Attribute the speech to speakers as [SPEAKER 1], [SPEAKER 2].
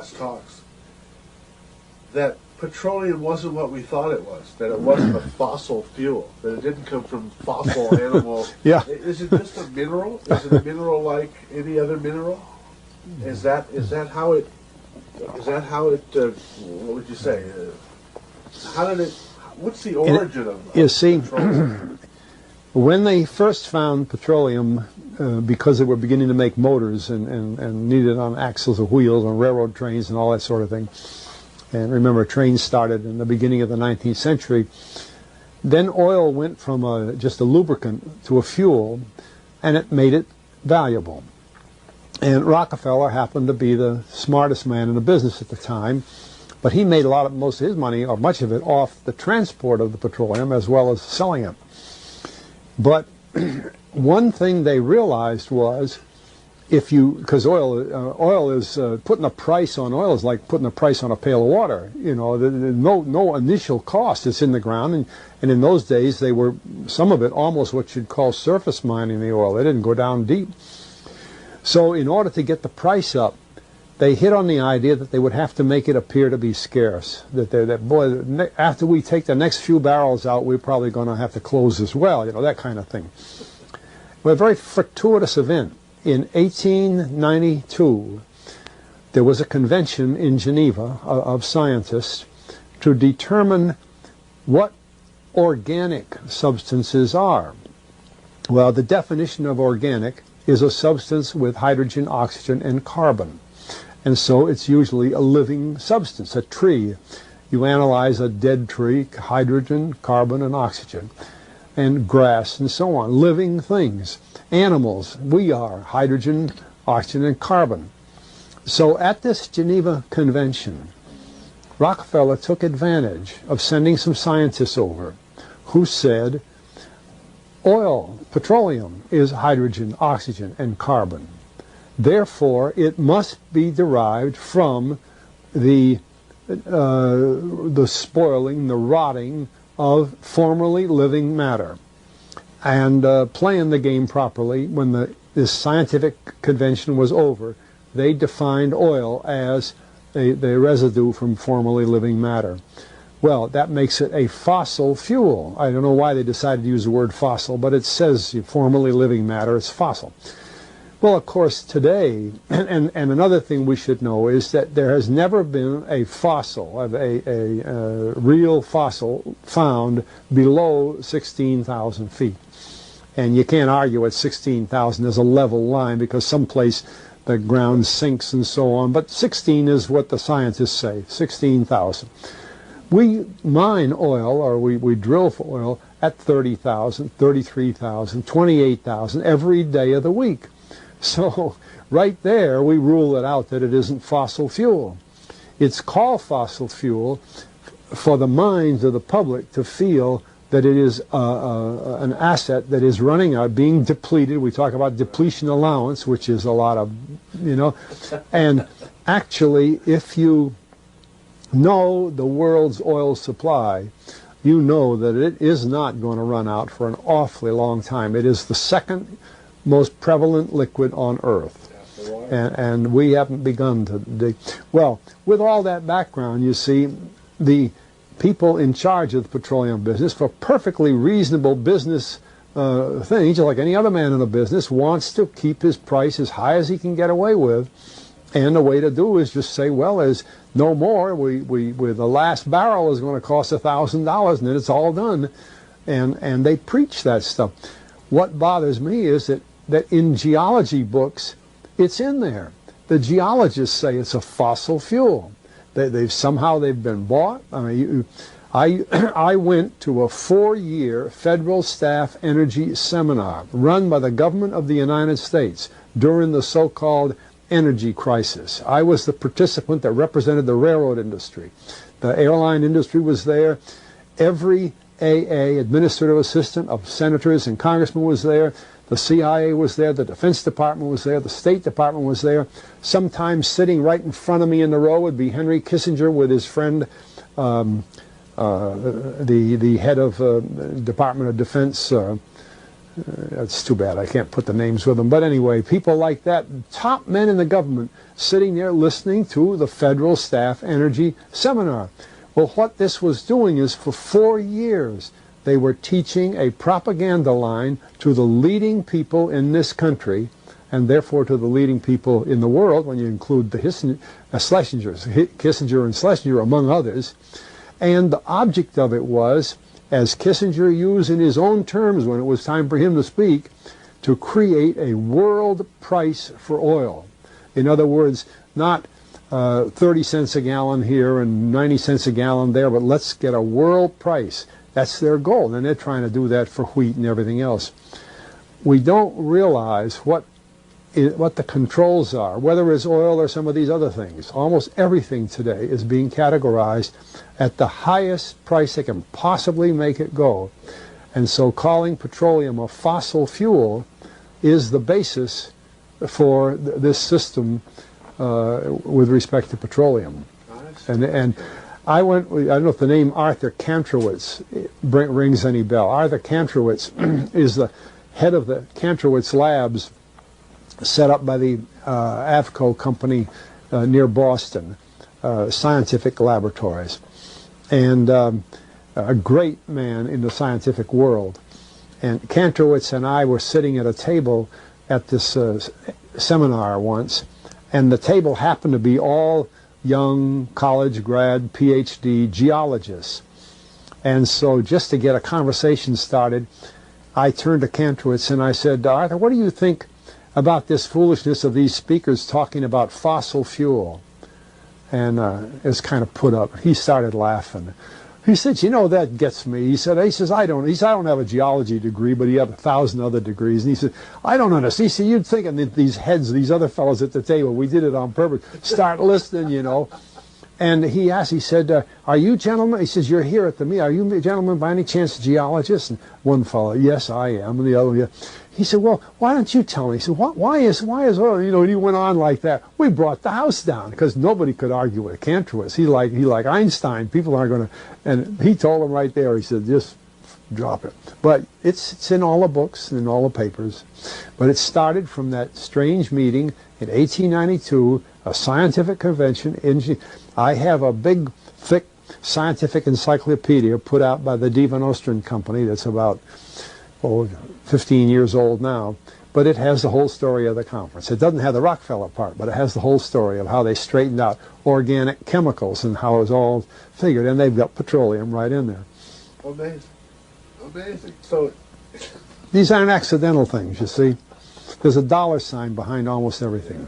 [SPEAKER 1] talks that petroleum wasn't what we thought it was, that it wasn't a fossil fuel, that it didn't come from fossil animal.
[SPEAKER 2] Yeah.
[SPEAKER 1] Is it just a mineral? Is it a mineral like any other mineral? Is that how it? What would you say? How did it? What's the origin of
[SPEAKER 2] you see,
[SPEAKER 1] petroleum?
[SPEAKER 2] when they first found petroleum, because they were beginning to make motors and needed on axles or wheels on railroad trains and all that sort of thing, and remember trains started in the beginning of the 19th century, then oil went from just a lubricant to a fuel, and it made it valuable. And Rockefeller happened to be the smartest man in the business at the time, but he made most of his money, or much of it, off the transport of the petroleum as well as selling it. But one thing they realized was, because oil is putting a price on oil is like putting a price on a pail of water. You know, there's no initial cost. It's in the ground, and in those days they were, some of it almost what you'd call surface mining the oil. They didn't go down deep. So in order to get the price up, they hit on the idea that they would have to make it appear to be scarce. Boy, after we take the next few barrels out, we're probably going to have to close as well. You know, that kind of thing. Well, a very fortuitous event. In 1892, there was a convention in Geneva of scientists to determine what organic substances are. Well, the definition of organic is a substance with hydrogen, oxygen, and carbon. And so it's usually a living substance, a tree. You analyze a dead tree, hydrogen, carbon, and oxygen, and grass, and so on, living things. Animals, we are hydrogen, oxygen, and carbon. So at this Geneva Convention, Rockefeller took advantage of sending some scientists over who said, oil, petroleum, is hydrogen, oxygen, and carbon. Therefore, it must be derived from the spoiling, the rotting of formerly living matter. And playing the game properly, when this scientific convention was over, they defined oil as the residue from formerly living matter. Well, that makes it a fossil fuel. I don't know why they decided to use the word fossil, but it says formerly living matter, it's fossil. Well, of course, today, and another thing we should know is that there has never been a fossil, a real fossil, found below 16,000 feet. And you can't argue at 16,000 as a level line, because someplace the ground sinks and so on. But 16 is what the scientists say, 16,000. We mine oil, or we drill for oil, at 30,000, 33,000, 28,000 every day of the week. So right there we rule it out that it isn't fossil fuel. It's called fossil fuel for the minds of the public to feel that it is an asset that is running out, being depleted. We talk about depletion allowance, which is a lot of, you know. And actually, if you know the world's oil supply, you know that it is not going to run out for an awfully long time. It is the second most prevalent liquid on Earth. And we haven't begun to dig. Well, with all that background, you see, the people in charge of the petroleum business, for perfectly reasonable business things, like any other man in the business, wants to keep his price as high as he can get away with. And the way to do is just say, well, there's no more. The last barrel is going to cost $1,000, and then it's all done. And they preach that stuff. What bothers me is that in geology books, it's in there. The geologists say it's a fossil fuel. They've been bought. I mean, I went to a 4-year federal staff energy seminar run by the government of the United States during the so-called energy crisis. I was the participant that represented the railroad industry. The airline industry was there. Every AA, administrative assistant of senators and congressmen, was there. The CIA was there. The Defense Department was there. The State Department was there. Sometimes sitting right in front of me in the row would be Henry Kissinger with his friend, the head of Department of Defense, It's too bad I can't put the names with them. But anyway, people like that, top men in the government, sitting there listening to the Federal Staff Energy Seminar. Well, what this was doing is for 4 years, they were teaching a propaganda line to the leading people in this country, and therefore to the leading people in the world, when you include the Kissinger and Schlesinger, among others. And the object of it was, as Kissinger used in his own terms when it was time for him to speak, to create a world price for oil. In other words, not 30 cents a gallon here and 90 cents a gallon there, but let's get a world price. That's their goal, and they're trying to do that for wheat and everything else. We don't realize what the controls are, whether it's oil or some of these other things. Almost everything today is being categorized at the highest price they can possibly make it go. And so calling petroleum a fossil fuel is the basis for this system with respect to petroleum. And I don't know if the name Arthur Kantrowitz rings any bell. Arthur Kantrowitz is the head of the Kantrowitz Labs set up by the AVCO company near Boston, Scientific Laboratories. And a great man in the scientific world. And Kantrowitz and I were sitting at a table at this seminar once, and the table happened to be all young college grad, PhD geologists. And so just to get a conversation started, I turned to Kantrowitz and I said, Arthur, what do you think about this foolishness of these speakers talking about fossil fuel? And it was kind of put up. He started laughing. He said, you know, that gets me. He said, I don't have a geology degree, but he had 1,000 other degrees. And he said, I don't understand. He said, you'd think that these heads, these other fellows at the table, we did it on purpose, start listening, you know. And he asked, he said, are you gentlemen? He says, you're here at the meeting. Are you gentlemen by any chance geologists? And one fellow, yes, I am. And the other, yeah. He said, well, why don't you tell me? He said, why is oil? You know, and he went on like that. We brought the house down because nobody could argue with Kantrowitz. He like Einstein. People aren't going to. And he told him right there. He said, just drop it. But it's in all the books and in all the papers. But it started from that strange meeting in 1892, a scientific convention. I have a big, thick scientific encyclopedia put out by the Die Van Oosteren Company that's about 15 years old now, but it has the whole story of the conference. It doesn't have the Rockefeller part, but it has the whole story of how they straightened out organic chemicals and how it was all figured, and they've got petroleum right in there.
[SPEAKER 1] Amazing. Amazing. So
[SPEAKER 2] these aren't accidental things, you see. There's a dollar sign behind almost everything.